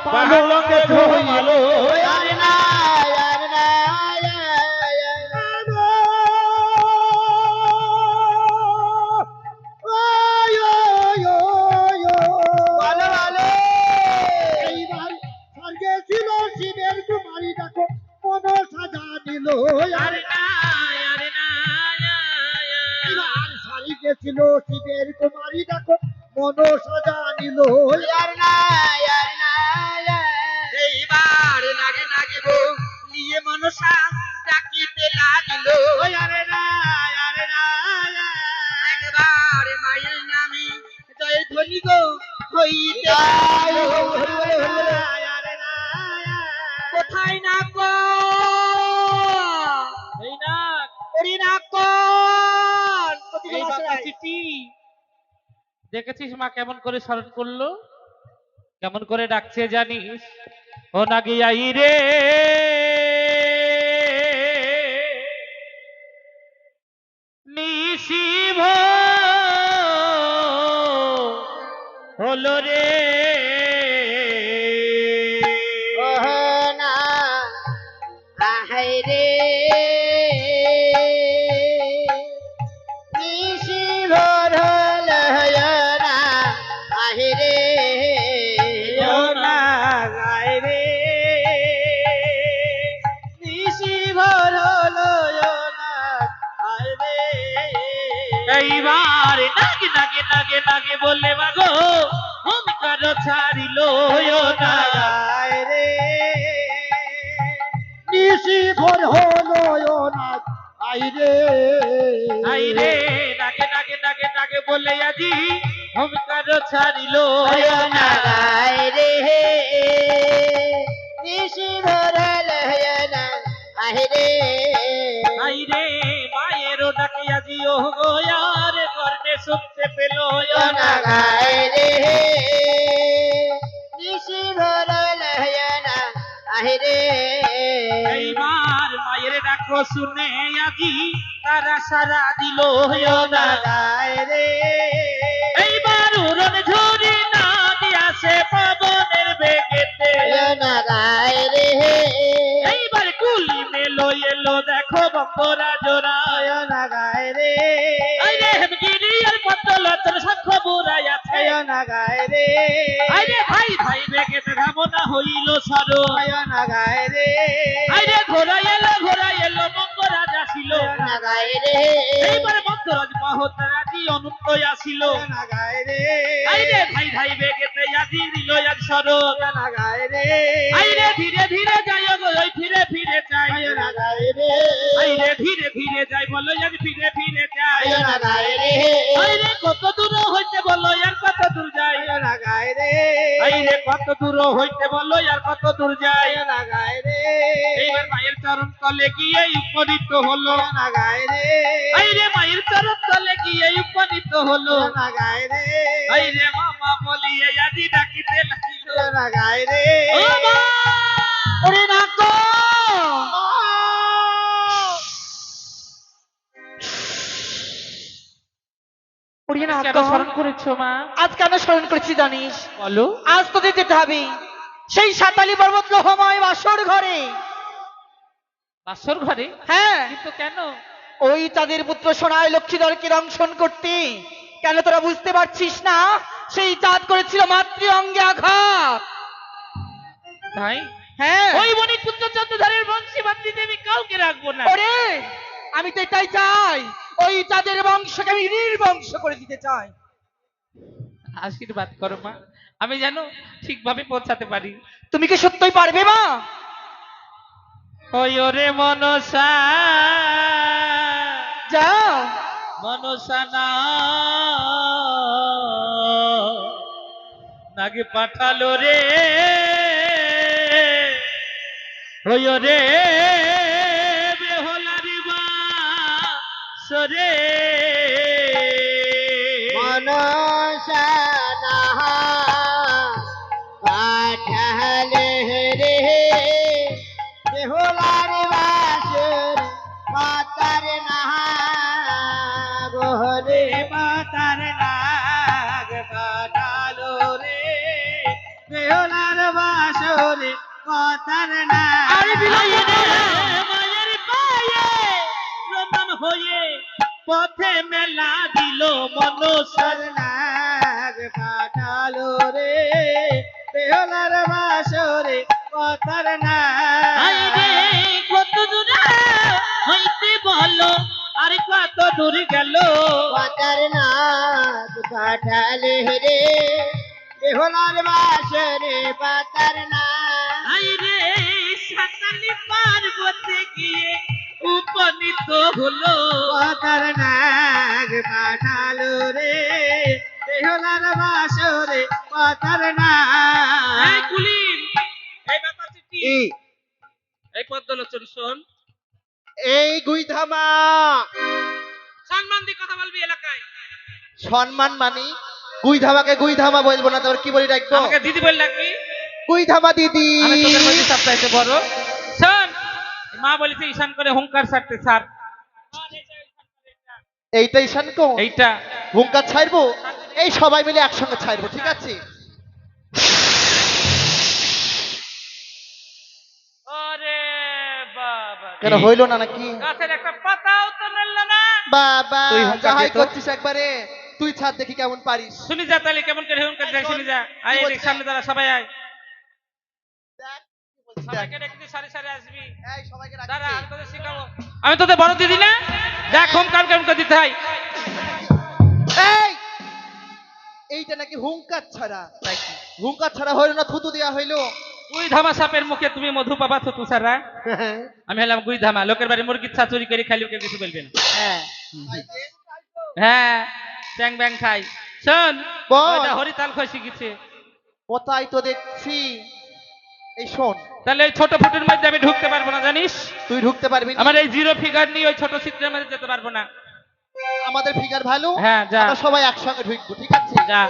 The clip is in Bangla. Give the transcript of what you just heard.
বালকে ধইলো আর না আর না ভালো ভালো এইবার স্বর্গে ছিল শিবের কুমারী দেখো মন সাজা দিল আর না আর না এইবার স্বর্গে ছিল শিবের কুমারী দেখো মন সাজা নিল আর না আর না এইবার নাগে নাগিব নিয়ে মনসা ডাকিতে লাগিল আরে না আরে না একবার মায়ের নামে জয় ধ্বনি গো হইতে আরে না কোথায় না কো এই না করি না কোন এই বাঁকা চিঠি দেখেছিস মা কেমন করে স্মরণ করলো কেমন করে ডাকছে জানিস ও নাগি আই রে নিশিভ হলো রে না আহাই রে নিশি ভোর হলো না আহি রে ও না গায় রে নিশি ভোর হলো না আহি রে এইবার নাগে নাগে নাগে নাগে বললে মাগো আমি কারো ছাড়িল না আয় রে নিশি ভোর হলো না আই রে আই রে নাগে নাগে নাগে নাগে বলে আজি আমি কারো ছাড়িল না আয় রে নিশি ভোর হলো না আহি রে আই রে মায়েরও ডাকে আজি ও গো আর কর্ণে শুনতে পেল না গায় রে নিশি ভোর হলো না আহি রে এইবার মায়ের ডাকো শুনে আজি তারা সারা দিল না গায় রে এইবার উড়ন ঝুরি না দিয়াছে পবনের বেগেতে না গায় রে এইবার কুলি মেলো এলো দেখো বকরা জোড়া না গায় রে আইরে হেমগিরি আর পতল তোর সাক্ষ্য বুড়াই আছে না গায় রে আইরে ভাই ভাই বেগেতে ধামনা হইল সরো না গায় রে আইরে ঘোড়া এলো মঙ্গরাজ আসিল না গায় রে এইবার মঙ্গরাজ মহোদরাজি অনন্ত আসিল না গায় রে আইরে ভাই ভাই বেগেতে আজি দিল এক সরো না গায় রে আইরে ধীরে ধীরে যাই গো ওই ফিরে ফিরে যাই না গায় রে আইরে ধীরে ধীরে যাই বলো আজ ফিরে ফিরে যাই না গায় রে আইরে কত দূর হইতে বলো আর কত দূর যাই না গায় রে আইরে কত দূর হইতে বলো আর কত দূর যাই না গায় রে এইবার মায়ের চরণ তলে গিয়ে উপনীত হলো না গায় রে আইরে মায়ের চরণ তলে গিয়ে উপনীত হলো না গায় রে আইরে মামা বলিয়ে আজি ডাকিতে লাগিল না গায় রে ও মা ওরে না গো কেন স্মরণ করেছো মা আজ কেন স্মরণ করছি জানিস বলো আজ তোদের যেতে হবে সেই সাতালি পর্বত লোহময় বাসর ঘরে বাসর ঘরে হ্যাঁ কিন্তু কেন ওই চাঁদের পুত্র সোনায় লক্ষ্মীধরকে দংশন করতে কেন তোরা বুঝতে পারছিস না সেই চাঁদ করেছিল মাতৃ অঙ্গে আঘাত তাই হ্যাঁ ওই বণিক পুত্র চন্দ্রধারের বংশী মাতৃ দেবী কাউকে রাখবো না ওরে আমি তো এটাই চাই ওই চাঁদের বংশকে আমি নির্বংশ করে দিতে চাই আশীর্বাদ করো মা আমি যেন ঠিকভাবে পৌঁছাতে পারি তুমি কি সত্যই পারবে মা ওই ওরে মনসা যাও মনসা না নাগে পাঠালো রে ওই ওরে বেহলারি বাসরে মনসা নাহা পাঠালে রে বেহুলার বাসর পাতার নাহা গোহরে মাতার নাগ পাঠালো রে বেহলা বেহুলার বাসরে কথার না আরে বিলম্ব নয়। মায়ের পায়ে প্রণাম হয়ে পথে মেলা দিল মনসার নাগ পাঠালো রে বেহুলার বাসরে কথার না কত দূরে হইতে বলো আর কত দূর গেল কথার নাগ পাঠালে রে বেহুলার বাসরে কথার না আইরে সাতালি পার্বতে গিয়ে উপনীত হলো কথার নাগ পাঠালো রে বেহুলার বাসরে কথার না এই কুলিন এই ব্যাপার চিঠি এই পদ্মলোচন শোন এই গুইধামা সম্মান দিয়ে কথা বলবি এলাকায় সম্মান মানি গুইধামাকে গুইধামা বলবো না তোর কি বলি রাখবো আমাকে দিদি বলে ডাকবি গুইধামা দিদি আমি তোদের মধ্যে সবচাইতে বড় শোন মা বলেছে ঈশান করে হুঙ্কার ছাড়তে ছাড় এইটা ঈশান কো এইটা হুঙ্কার ছাড়বো এই সবাই মিলে একসঙ্গে ছাড়বো ঠিক আছে ওরে বাবা কেন হইলো না নাকি গাছের একটা পাতাও তো নড়ল না বাবা তুই হুঙ্কার যাহাই দে তো। করছিস একবারে তুই ছাড় দেখি কেমন পারিস শুনি যা তাহলে কেমন করে হুঙ্কার দেখ শুনি যা আয় কি এদিক বলছিস? সামনে দাঁড়া সবাই আয় দেখ, কি বলছিস, দেখ। সবাইকে ডেকে সারি সারি আসবি এই সবাইকে দাঁড়া রাখছি। আমি তোদের শিখাবো আমি তোদের বড় দিদি না দেখ হুঙ্কার কেমন করে দিতে হয় এই এইটা নাকি হুঙ্কার ছাড়া হুঙ্কার ছাড়া হইলো না থুতু দেওয়া হইলো গুই ধামা সাপের মুখে তুমি মধু পাবা তো তুষারা আমি হলাম গুই ধামা লোকের বাড়ি মুরগির ছা চুরি করে খালি ওকে কিছু বলবে না হ্যাঁ ট্যাং ব্যাং খাই শোন বল। ওইটা হরিতাল খসি গেছে কোথায় তো দেখছি এই শোন তাহলে এই ছোট ফুটের মধ্যে আমি ঢুকতে পারবো না জানিস তুই ঢুকতে পারবি না আমার এই জিরো ফিগার নিয়ে ওই ছোট চিত্রের মধ্যে যেতে পারবো না আমাদের ফিগার ভালো হ্যাঁ যা আমরা সবাই একসঙ্গে ঢুকবো ঠিক আছে যা